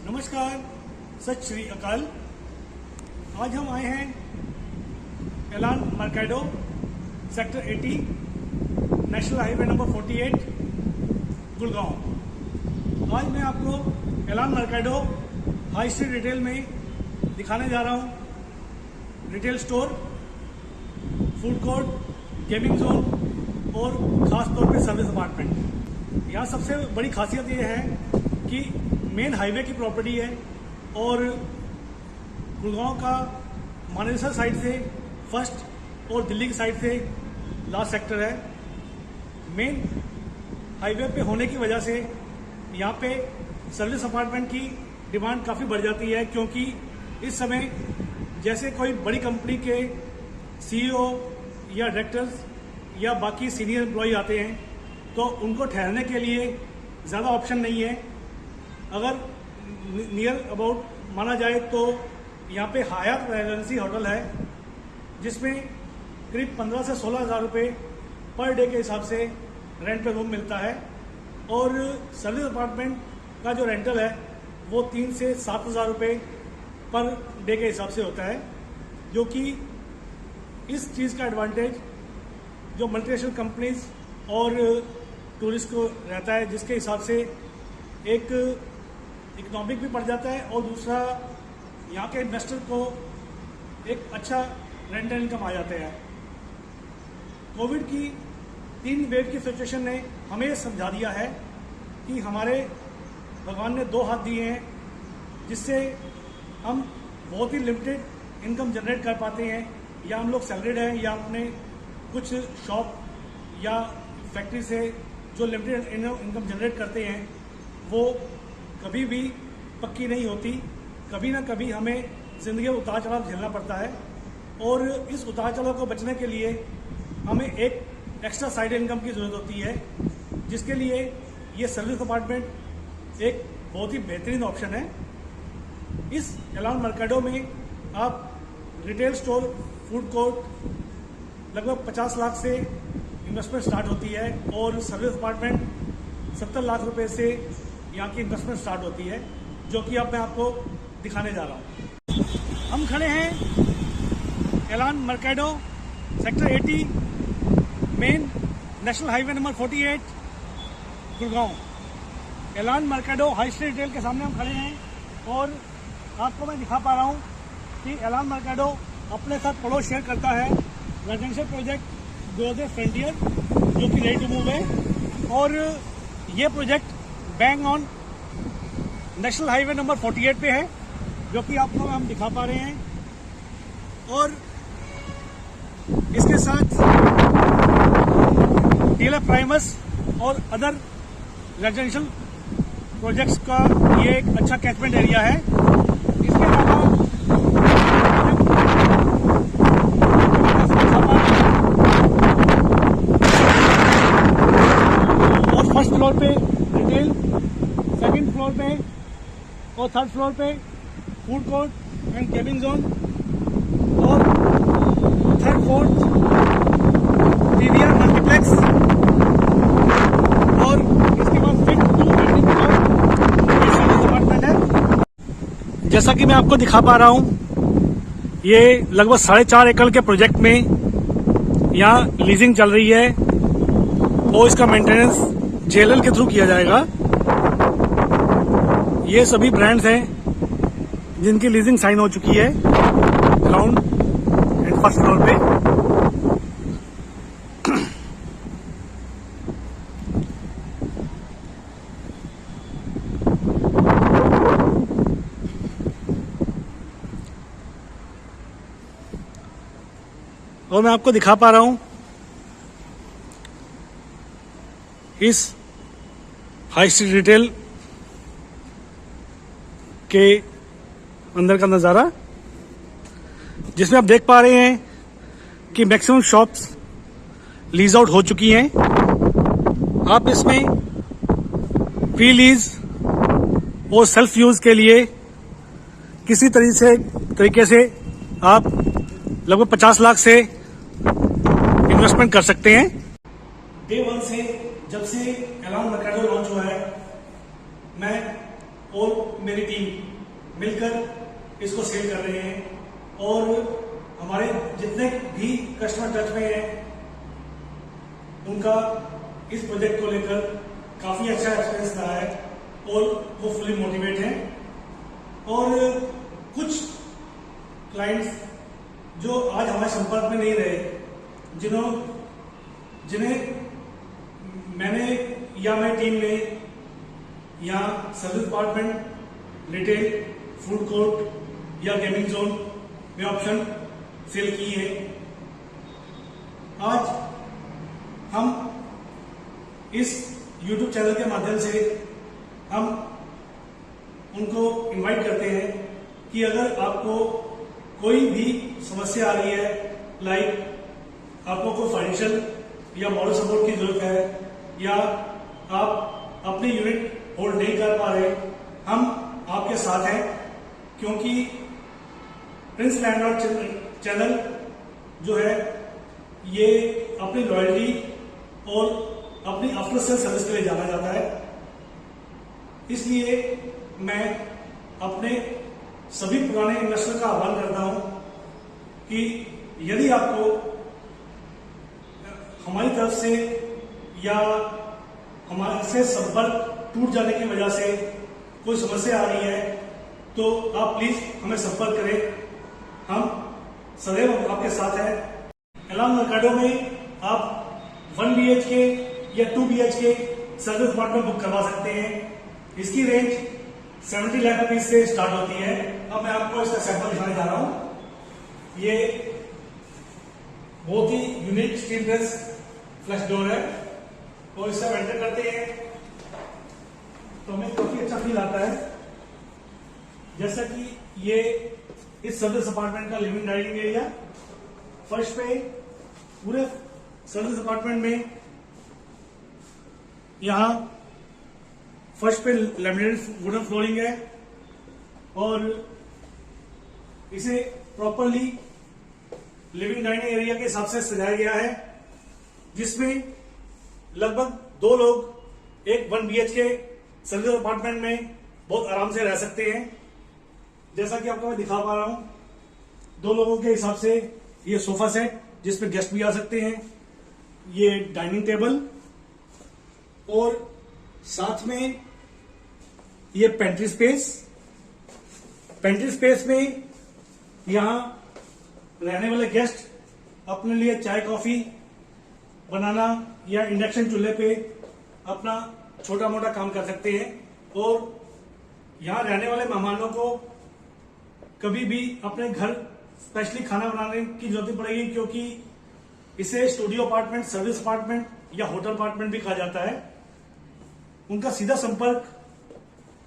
नमस्कार, सत श्री अकाल। आज हम आए हैं Elan Mercado sector 80 national highway number 48 Gurgaon. आज मैं आपको एलान मर्केडो हाई स्ट्रीट रिटेल में दिखाने जा रहा हूं। Retail store, food court, gaming zone और खास तौर पे सर्विस अपार्टमेंट। यहाँ सबसे बड़ी खासियत ये है कि मेन हाईवे की प्रॉपर्टी है और गुड़गांव का मानेसर साइड से फर्स्ट और दिल्ली की साइड से लास्ट सेक्टर है। मेन हाईवे पे होने की वजह से यहाँ पे सर्विस अपार्टमेंट की डिमांड काफ़ी बढ़ जाती है, क्योंकि इस समय जैसे कोई बड़ी कंपनी के सीईओ या डायरेक्टर्स या बाकी सीनियर एम्प्लॉय आते हैं तो उनको ठहरने के लिए ज़्यादा ऑप्शन नहीं है। अगर नियर अबाउट माना जाए तो यहाँ पे हायात रेजिडेंसी होटल है, जिसमें करीब 15 से 16 हज़ार रुपये पर डे के हिसाब से रेंट पे रूम मिलता है। और सर्विस अपार्टमेंट का जो रेंटल है वो 3 से 7 हज़ार रुपये पर डे के हिसाब से होता है, जो कि इस चीज़ का एडवांटेज जो मल्टीनेशनल कंपनीज और टूरिस्ट को रहता है, जिसके हिसाब से एक इकोनॉमिक भी पड़ जाता है और दूसरा यहाँ के इन्वेस्टर को एक अच्छा रेंटल इनकम आ जाता है। कोविड की 3 वेव की सिचुएशन ने हमें समझा दिया है कि हमारे भगवान ने 2 हाथ दिए हैं, जिससे हम बहुत ही लिमिटेड इनकम जनरेट कर पाते हैं। या हम लोग सैलरीड हैं या अपने कुछ शॉप या फैक्ट्री से जो लिमिटेड इनकम जनरेट करते हैं वो कभी भी पक्की नहीं होती। कभी ना कभी हमें ज़िंदगी में उतार चढ़ाव झेलना पड़ता है और इस उतार चढ़ाव को बचने के लिए हमें एक एक्स्ट्रा साइड इनकम की ज़रूरत होती है, जिसके लिए ये सर्विस अपार्टमेंट एक बहुत ही बेहतरीन ऑप्शन है। इस एलान मर्केडो में आप रिटेल स्टोर, फूड कोर्ट लगभग 50 लाख से इन्वेस्टमेंट स्टार्ट होती है और सर्विस अपार्टमेंट 70 लाख रुपए से यहाँ की इन्वेस्टमेंट स्टार्ट होती है, जो कि अब मैं आपको दिखाने जा रहा हूँ। हम खड़े हैं Elan Mercado sector 80 main national highway number 48 Gurgaon. Elan Mercado high street retail के सामने हम खड़े हैं और आपको मैं दिखा पा रहा हूँ कि एलान मर्केडो अपने साथ पड़ोस शेयर करता है रेजिडेंशियल प्रोजेक्ट ग्रोजे फ्रंटियर, जो कि रेडी टू मूव है। और ये project bang on national highway number 48 पे है, जो कि आपको हम दिखा पा रहे हैं। और इसके साथ डीलर प्राइमस और अदर रेजिडेंशियल प्रोजेक्ट्स का ये एक अच्छा कैचमेंट एरिया है। इसके अलावा और फर्स्ट फ्लोर पे रिटेल, सेकंड फ्लोर पे और थर्ड फ्लोर पे food court and gaming zone और थर्ड फोर्थ पीवीआर मल्टीप्लेक्स और इसके बाद फिर 2 बिल्डिंग सर्विस अपार्टमेंट है। जैसा कि मैं आपको दिखा पा रहा हूं, ये लगभग 4.5 एकड़ के प्रोजेक्ट में यहाँ लीजिंग चल रही है और इसका मेंटेनेंस जेएलएल के थ्रू किया जाएगा। ये सभी ब्रांड्स हैं जिनकी लीजिंग साइन हो चुकी है ग्राउंड एंड फर्स्ट फ्लोर पे। और मैं आपको दिखा पा रहा हूं इस हाई स्ट्रीट रिटेल के अंदर का नज़ारा, जिसमें आप देख पा रहे हैं कि मैक्सिमम शॉप्स लीज आउट हो चुकी हैं। आप इसमें प्री लीज और सेल्फ यूज के लिए किसी तरीके से आप लगभग 50 लाख से इन्वेस्टमेंट कर सकते हैं। डे 1 से जब से एलान मर्केडो लॉन्च हुआ है, मैं और मेरी टीम मिलकर इसको सेल कर रहे हैं। और हमारे जितने भी कस्टमर टच में हैं उनका इस प्रोजेक्ट को लेकर काफी अच्छा एक्सपीरियंस रहा है और वो फुली मोटिवेट हैं। और कुछ क्लाइंट्स जो आज हमारे संपर्क में नहीं रहे, जिन्हें मैंने या मेरी टीम ने या service department, retail, food court या गेमिंग जोन में ऑप्शन सेल की है, आज हम इस YouTube चैनल के माध्यम से हम उनको इनवाइट करते हैं कि अगर आपको कोई भी समस्या आ रही है, लाइक आपको कोई फाइनेंशियल या मॉरल सपोर्ट की जरूरत है, या आप अपनी यूनिट होल्ड नहीं कर पा रहे, हम आपके साथ हैं। क्योंकि प्रिंस लैंडलॉर्ड चैनल जो है ये अपनी लॉयल्टी और अपनी आफ्टर सेल सर्विस के लिए जाना जाता है। इसलिए मैं अपने सभी पुराने इन्वेस्टर का आह्वान करता हूं कि यदि आपको हमारी तरफ से या हमारे से संपर्क टूट जाने की वजह से कोई समस्या आ रही है तो आप प्लीज हमें संपर्क करें, हम सदैव आपके साथ हैं। एलान मर्काडो में आप 1 BHK या 2 BHK सर्विस अपार्टमेंट बुक करवा सकते हैं। इसकी रेंज 70 लाख रुपीज से स्टार्ट होती है। अब मैं आपको इसका सैंपल दिखाने जा रहा हूं। ये बहुत ही unique steel press flush door है और इससे हम एंटर करते हैं तो हमें काफी अच्छा फील आता है। जैसा कि ये इस सर्विस अपार्टमेंट का लिविंग डाइनिंग एरिया, फर्श पे पूरे सर्विस अपार्टमेंट में यहां फर्श पे लैमिनेटेड वुडन फ्लोरिंग है और इसे प्रॉपरली लिविंग डाइनिंग एरिया के हिसाब से सजाया गया है, जिसमें लगभग 2 लोग एक 1 BHK सर्विस अपार्टमेंट में बहुत आराम से रह सकते हैं। जैसा कि आपको मैं दिखा पा रहा हूं, 2 लोगों के हिसाब से ये सोफा सेट जिसपे गेस्ट भी आ सकते हैं, ये डाइनिंग टेबल और साथ में ये पेंट्री स्पेस। पेंट्री स्पेस में यहां रहने वाले गेस्ट अपने लिए चाय कॉफी बनाना या इंडक्शन चूल्हे पे अपना छोटा मोटा काम कर सकते हैं। और यहां रहने वाले मेहमानों को कभी भी अपने घर स्पेशली खाना बनाने की जरूरत नहीं पड़ेगी, क्योंकि इसे स्टूडियो अपार्टमेंट, सर्विस अपार्टमेंट या होटल अपार्टमेंट भी कहा जाता है। उनका सीधा संपर्क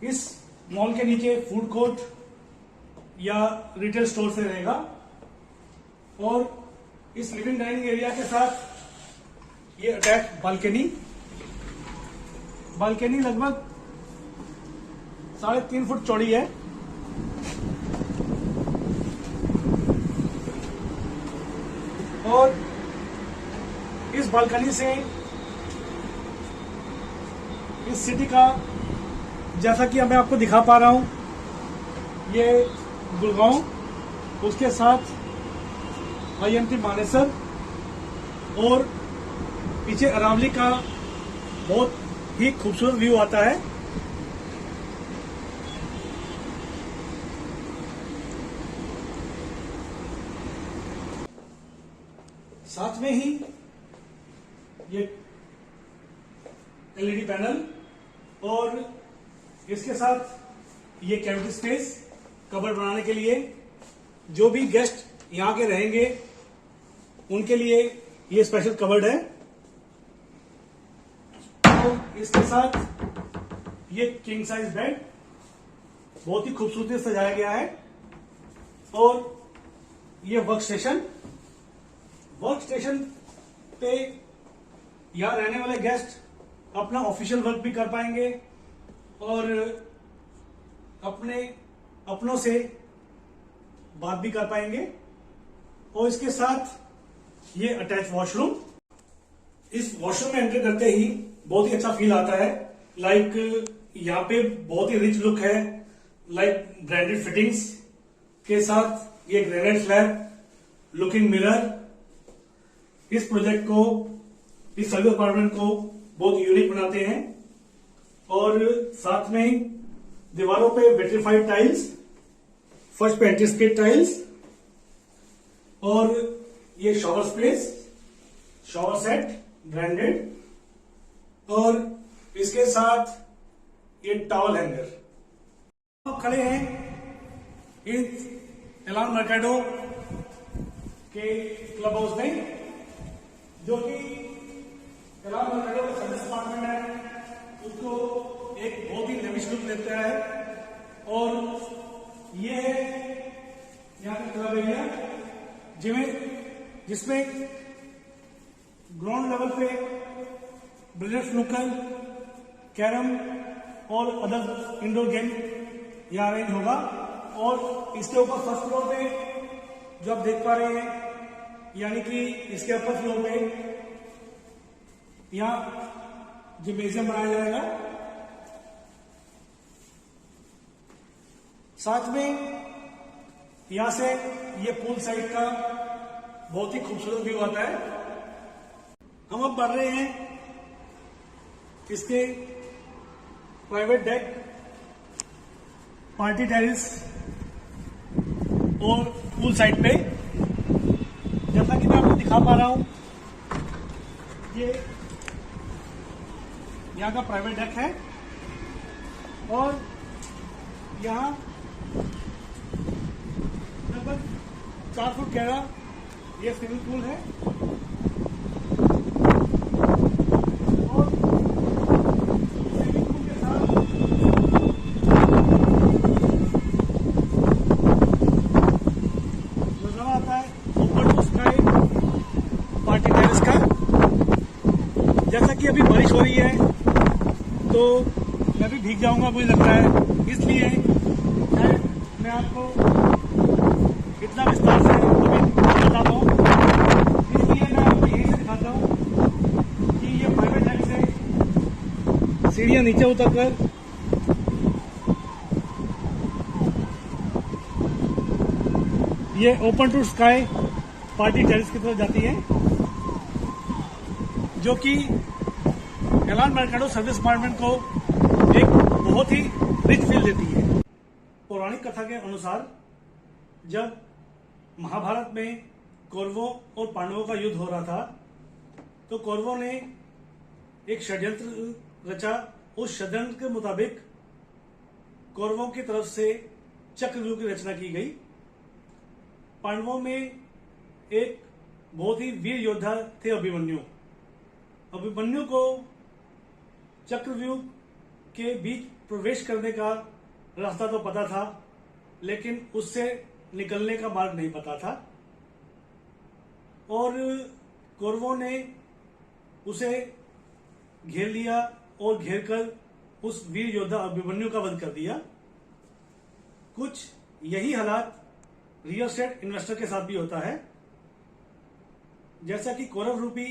इस मॉल के नीचे फूड कोर्ट या रिटेल स्टोर से रहेगा। और इस लिविंग डाइनिंग एरिया के साथ ये अटैच बालकनी लगभग 3.5 फुट चौड़ी है और इस बालकनी से इस सिटी का, जैसा कि मैं आपको दिखा पा रहा हूं, ये गुड़गांव, उसके साथ IMT मानेसर और पीछे अरावली का बहुत ही खूबसूरत व्यू आता है। साथ में ही ये LED पैनल और इसके साथ ये कैविटी स्पेस कबर्ड बनाने के लिए, जो भी गेस्ट यहां के रहेंगे उनके लिए ये स्पेशल कबर्ड है। और इसके साथ ये किंग साइज बेड बहुत ही खूबसूरती से सजाया गया है। और ये वर्क स्टेशन पे यहां रहने वाले गेस्ट अपना ऑफिशियल वर्क भी कर पाएंगे और अपनों से बात भी कर पाएंगे। और इसके साथ ये अटैच वॉशरूम, इस वॉशरूम में एंटर करते ही बहुत ही अच्छा फील आता है। लाइक यहाँ पे बहुत ही रिच लुक है, लाइक ब्रांडेड फिटिंग्स के साथ ये ग्रेनाइट स्लैब लुकिंग मिरर इस प्रोजेक्ट को, इस सर्विस अपार्टमेंट को बहुत यूनिक बनाते हैं। और साथ में ही दीवारों पे विट्रीफाइड टाइल्स, फर्स्ट पे एंटीस्केट टाइल्स और ये shower space, shower set branded और इसके साथ ये टॉवल हैंगर। हम खड़े हैं इस एलान मर्काडो के क्लब हाउस में, जो कि एलान मर्काडो का सर्विस अपार्टमेंट है, उसको एक बहुत ही लेविश लुक देता है। और ये है यहाँ का क्लब एरिया, जिसमें ग्राउंड लेवल पे बिलियर्ड, स्नूकर, कैरम और अदर इंडोर गेम यहाँ अरेंज होगा। और इसके ऊपर फर्स्ट फ्लोर पे जो आप देख पा रहे हैं, यानी कि इसके अपर फ्लोर पे यहाँ जिम्नेजियम बनाया जाएगा। साथ में यहां से ये पूल साइड का बहुत ही खूबसूरत व्यू आता है। हम अब बढ़ रहे हैं इसके प्राइवेट डेक, पार्टी टेरिस और पूल साइड पे। जैसा कि मैं आपको दिखा पा रहा हूं, ये यहाँ का प्राइवेट डेक है और यहाँ लगभग 4 फुट गहरा ये स्विमिंग पूल है। और स्विमिंग पूल के साथ नजारा आता है open to sky party terrace का। जैसा कि अभी बारिश हो रही है तो मैं भी भीग जाऊंगा मुझे लगता है, इसलिए मैं आपको इतना विस्तार से अभी बताता हूँ। इसलिए मैं आपको यही से दिखाता हूँ कि ये प्राइवेट डेक से सीढ़ियां नीचे उतरकर ये open to sky party terrace की तरफ जाती है, जो कि एलान मर्काडो सर्विस अपार्टमेंट को एक बहुत ही रिच फील देती है। पौराणिक कथा के अनुसार जब महाभारत में कौरवों और पांडवों का युद्ध हो रहा था, तो कौरवों ने एक षड्यंत्र रचा। उस षड्यंत्र के मुताबिक कौरवों की तरफ से चक्रव्यूह की रचना की गई। पांडवों में एक बहुत ही वीर योद्धा थे अभिमन्यु। अभिमन्यु को चक्रव्यूह के बीच प्रवेश करने का रास्ता तो पता था, लेकिन उससे निकलने का मार्ग नहीं पता था। और कौरवों ने उसे घेर लिया और घेरकर उस वीर योद्धा अभिमन्यु का वध कर दिया। कुछ यही हालात रियल एस्टेट इन्वेस्टर के साथ भी होता है। जैसा कि कौरव रूपी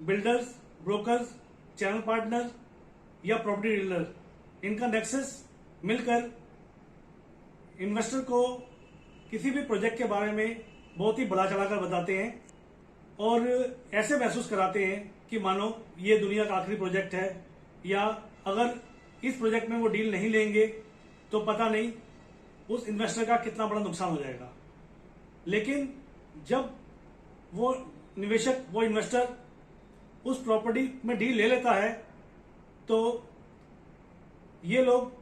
बिल्डर्स, ब्रोकर्स, चैनल पार्टनर या प्रॉपर्टी डीलर, इनका नेक्सस मिलकर इन्वेस्टर को किसी भी प्रोजेक्ट के बारे में बहुत ही बढ़ा चढ़ाकर बताते हैं और ऐसे महसूस कराते हैं कि मानो ये दुनिया का आखिरी प्रोजेक्ट है, या अगर इस प्रोजेक्ट में वो डील नहीं लेंगे तो पता नहीं उस इन्वेस्टर का कितना बड़ा नुकसान हो जाएगा। लेकिन जब वो निवेशक, वो इन्वेस्टर उस प्रॉपर्टी में डील ले लेता है, तो ये लोग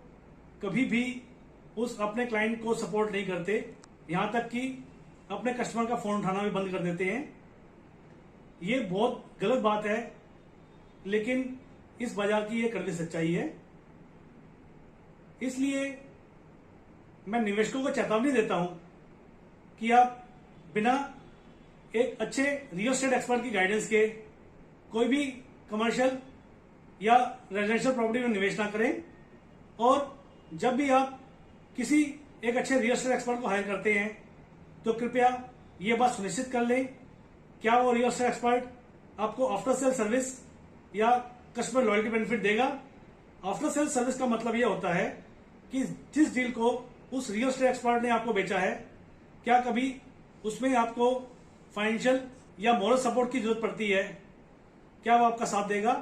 कभी भी उस अपने क्लाइंट को सपोर्ट नहीं करते, यहां तक कि अपने कस्टमर का फोन उठाना भी बंद कर देते हैं। ये बहुत गलत बात है, लेकिन इस बाजार की ये कड़वी सच्चाई है। इसलिए मैं निवेशकों को चेतावनी देता हूं कि आप बिना एक अच्छे रियल एस्टेट एक्सपर्ट की गाइडेंस के कोई भी कमर्शियल या रेजिडेंशियल प्रॉपर्टी में निवेश ना करें। और जब भी आप किसी एक अच्छे रियल एस्टेट एक्सपर्ट को हायर करते हैं तो कृपया ये बात सुनिश्चित कर लें, क्या वो रियल एस्टेट एक्सपर्ट आपको आफ्टर सेल सर्विस या कस्टमर लॉयल्टी बेनिफिट देगा आफ्टर सेल सर्विस का मतलब यह होता है कि जिस डील को उस रियल एस्टेट एक्सपर्ट ने आपको बेचा है, क्या कभी उसमें आपको फाइनेंशियल या मोरल सपोर्ट की जरूरत पड़ती है, क्या वो आपका साथ देगा।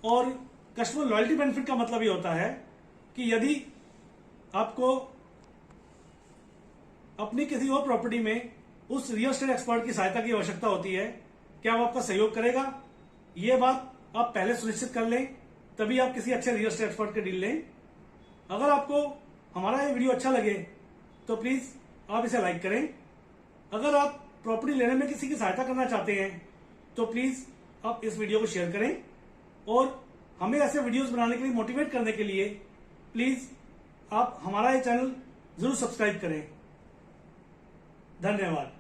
और कस्टमर लॉयल्टी बेनिफिट का मतलब ये होता है कि यदि आपको अपनी किसी और प्रॉपर्टी में उस रियल एस्टेट एक्सपर्ट की सहायता की आवश्यकता होती है, क्या वो आपका सहयोग करेगा। ये बात आप पहले सुनिश्चित कर लें, तभी आप किसी अच्छे रियल एस्टेट एक्सपर्ट की डील लें। अगर आपको हमारा ये वीडियो अच्छा लगे तो प्लीज आप इसे लाइक करें। अगर आप प्रॉपर्टी लेने में किसी की सहायता करना चाहते हैं तो प्लीज आप इस वीडियो को शेयर करें, और हमें ऐसे वीडियोस बनाने के लिए मोटिवेट करने के लिए प्लीज आप हमारा ये चैनल जरूर सब्सक्राइब करें। धन्यवाद।